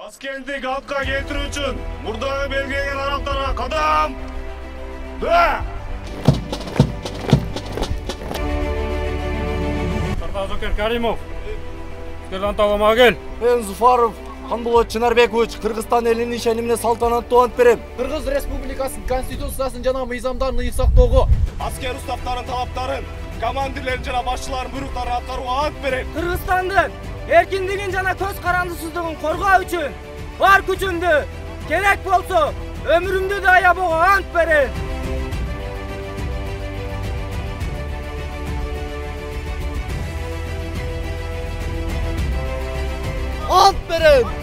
Askendик halkka keltirүү үчүн мурдагы белгиленген аралыктарга кадам. Сардar Каримов. Сіздерден талама кел. Мен Зуфаров Қанболот Чынарбекович Кыргызстан элинин ишенимине салтанаттуу ант берем. Кыргыз Республикасынын конституциясын жана мыйзамдарын ыйык сактоого, Аскер уставтарын талаптарын, командирлерин жана башчылардын буйруктарын аткарууга ант берем. Кыргызстандын эркиндигин жана көз карандысыздыгын коргоо үчүн бар күчүмдү, керек болсо өмүрүмдү да аябууга ант берем. Ант берем.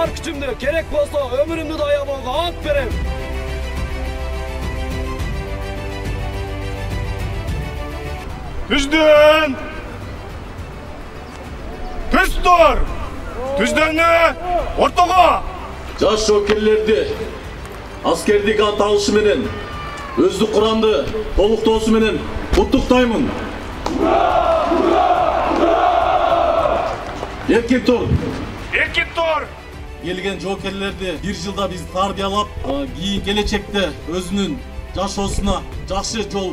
бар күчүмдү, керек болсо өмүрүмдү да аябууга ант берем. Түздөн! Түздөр! Түздөнү ортого! Жаш жоокерлерди аскердик ант алышы менен өздүк курамды толуктоосу менен куттуктаймын. Эркин тур! Эркин тур! Келген жоокерлерди бир жылда биз тарбиялап, кийин келечекте өзүнүн жашоосуна жакшы жол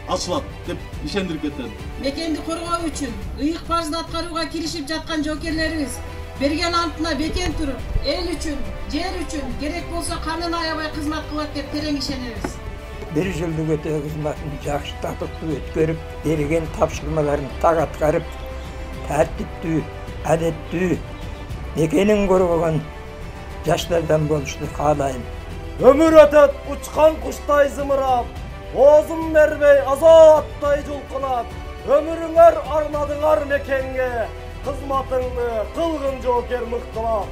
ачылат деп ишендирип кетем. Мекенди коргоо үчүн ыйык парызды аткарууга киришип жаткан жоокерлерибиз берген антына бекем туруп, эл үчүн, жер үчүн керек болсо канын аябай кызмат кылат деп терең ишенебиз. Bir yıllık öte kızmatını жақсы татықты өткөрүп, берген тапшырмаларын так аткарып, тәртиптүү, адеттүү, мекенин коргогон жаштардан болушту каалайм. Ömür ötet uçkan kuşтай zımırap, oğuzun vermey azatтай julkunap, ömürüңөр arnadıңар mekenge, kızmatыңды kılgın joker mıktılap.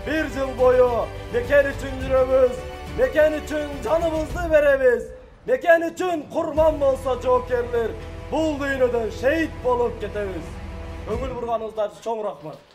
Bir yıl boyu meken üçün жүрөбүz, meken üçün canımızdı veremiz, meken üçün kurban bolsa jokerler, bul dünyödön şehit bolup ketemiz. Öngül burganыңыздар чоң рахмат.